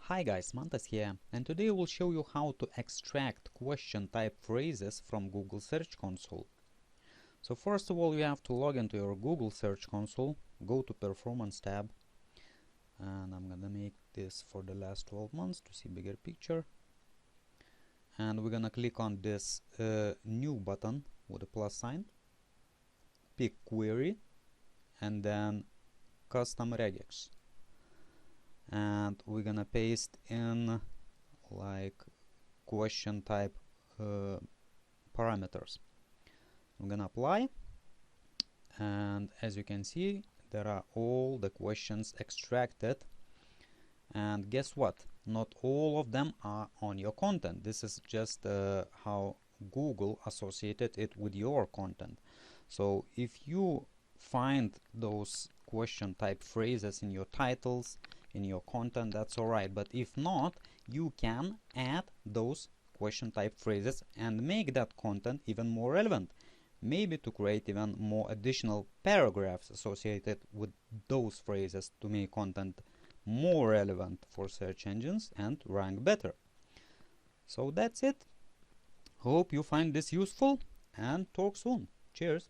Hi guys, Mantas here, and today I will show you how to extract question type phrases from Google Search Console. So first of all, you have to log into your Google Search Console, go to Performance tab, and I'm gonna make this for the last 12 months to see bigger picture. And we're gonna click on this new button with a plus sign, pick query, and then custom regex. And we're gonna paste in like question type parameters. I'm gonna apply, and as you can see, there are all the questions extracted, and guess what, not all of them are on your content. This is just how Google associated it with your content. So if you find those question type phrases in your titles, in your content, that's alright, but if not, you can add those question type phrases and make that content even more relevant, maybe to create even more additional paragraphs associated with those phrases to make content more relevant for search engines and rank better. So that's it. Hope you find this useful, and talk soon. Cheers.